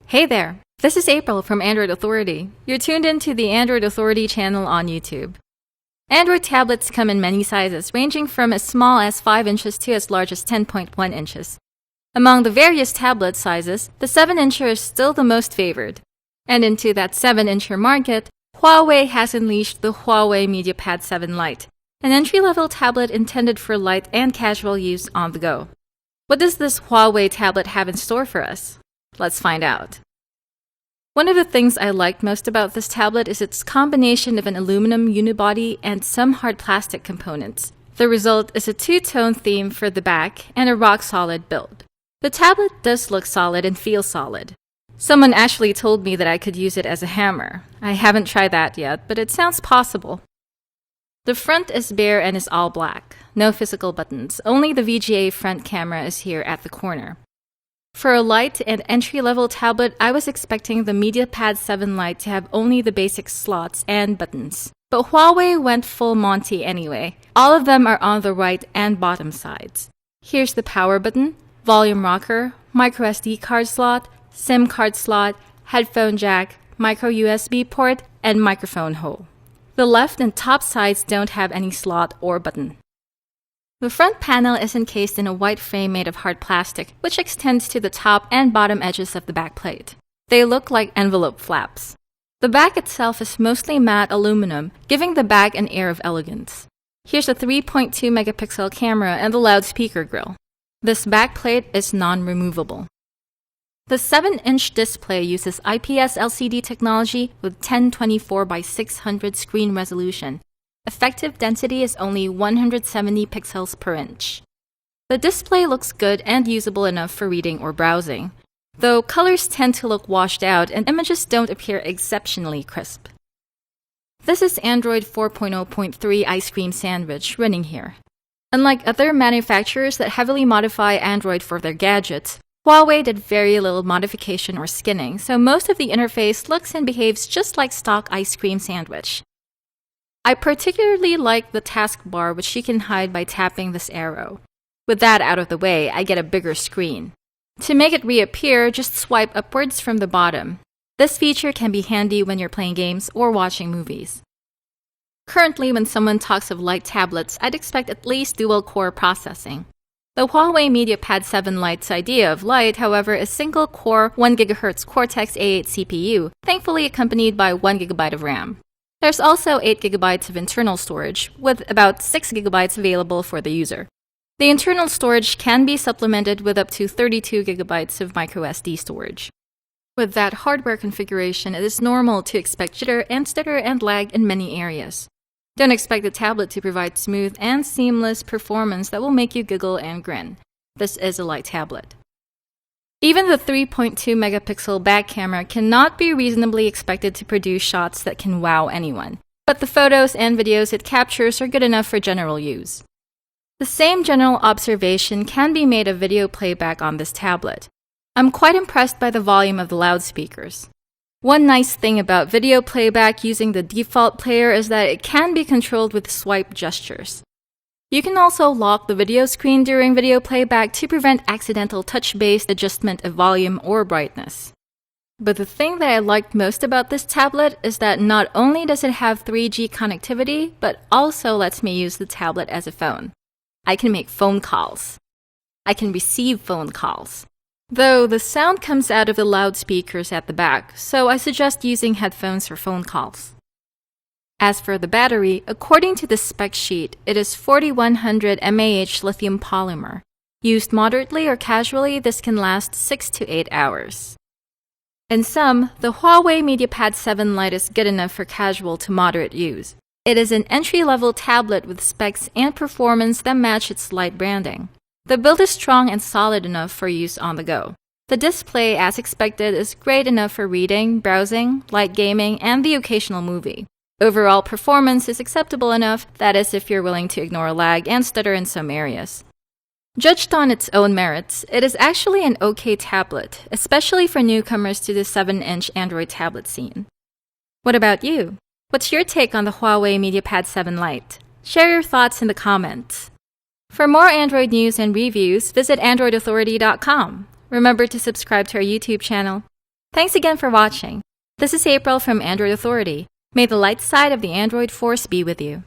Hey there, this is April from Android Authority. You're tuned into the Android Authority channel on YouTube. Android tablets come in many sizes, ranging from as small as 5 inches to as large as 10.1 inches. Among the various tablet sizes, the 7-incher is still the most favored. And into that 7-incher market, Huawei has unleashed the Huawei MediaPad 7 Lite, an entry-level tablet intended for light and casual use on the go. What does this Huawei tablet have in store for us? Let's find out. One of the things I liked most about this tablet is its combination of an aluminum unibody and some hard plastic components. The result is a two-tone theme for the back and a rock-solid build. The tablet does look solid and feel solid. Someone actually told me that I could use it as a hammer. I haven't tried that yet, but it sounds possible. The front is bare and is all black. No physical buttons. Only the VGA front camera is here at the corner. For a light and entry-level tablet, I was expecting the MediaPad 7 Lite to have only the basic slots and buttons. But Huawei went full Monty anyway. All of them are on the right and bottom sides. Here's the power button, volume rocker, microSD card slot, SIM card slot, headphone jack, micro USB port, and microphone hole. The left and top sides don't have any slot or button. The front panel is encased in a white frame made of hard plastic, which extends to the top and bottom edges of the backplate. They look like envelope flaps. The back itself is mostly matte aluminum, giving the bag an air of elegance. Here's a 3.2 megapixel camera and the loudspeaker grill. This backplate is non-removable. The 7-inch display uses IPS LCD technology with 1024 by 600 screen resolution. Effective density is only 170 pixels per inch. The display looks good and usable enough for reading or browsing, though colors tend to look washed out and images don't appear exceptionally crisp. This is Android 4.0.3 Ice Cream Sandwich running here. Unlike other manufacturers that heavily modify Android for their gadgets, Huawei did very little modification or skinning, so most of the interface looks and behaves just like stock ice cream sandwich. I particularly like the taskbar, which you can hide by tapping this arrow. With that out of the way, I get a bigger screen. To make it reappear, just swipe upwards from the bottom. This feature can be handy when you're playing games or watching movies. Currently, when someone talks of light tablets, I'd expect at least dual-core processing. The Huawei MediaPad 7 Lite's idea of light, however, is single-core 1 GHz Cortex-A8 CPU, thankfully accompanied by 1 GB of RAM. There's also 8 GB of internal storage, with about 6 GB available for the user. The internal storage can be supplemented with up to 32 GB of microSD storage. With that hardware configuration, it is normal to expect jitter and stutter and lag in many areas. Don't expect the tablet to provide smooth and seamless performance that will make you giggle and grin. This is a light tablet. Even the 3.2 megapixel back camera cannot be reasonably expected to produce shots that can wow anyone, but the photos and videos it captures are good enough for general use. The same general observation can be made of video playback on this tablet. I'm quite impressed by the volume of the loudspeakers. One nice thing about video playback using the default player is that it can be controlled with swipe gestures. You can also lock the video screen during video playback to prevent accidental touch-based adjustment of volume or brightness. But the thing that I liked most about this tablet is that not only does it have 3G connectivity, but also lets me use the tablet as a phone. I can make phone calls. I can receive phone calls. Though the sound comes out of the loudspeakers at the back, so I suggest using headphones for phone calls. As for the battery, according to the spec sheet, it is 4100 mAh lithium polymer. Used moderately or casually, this can last 6 to 8 hours. In sum, the Huawei MediaPad 7 Lite is good enough for casual to moderate use. It is an entry-level tablet with specs and performance that match its light branding. The build is strong and solid enough for use on the go. The display, as expected, is great enough for reading, browsing, light gaming, and the occasional movie. Overall performance is acceptable enough, that is if you're willing to ignore lag and stutter in some areas. Judged on its own merits, it is actually an okay tablet, especially for newcomers to the 7-inch Android tablet scene. What about you? What's your take on the Huawei MediaPad 7 Lite? Share your thoughts in the comments. For more Android news and reviews, visit androidauthority.com. Remember to subscribe to our YouTube channel. Thanks again for watching. This is April from Android Authority. May the light side of the Android force be with you.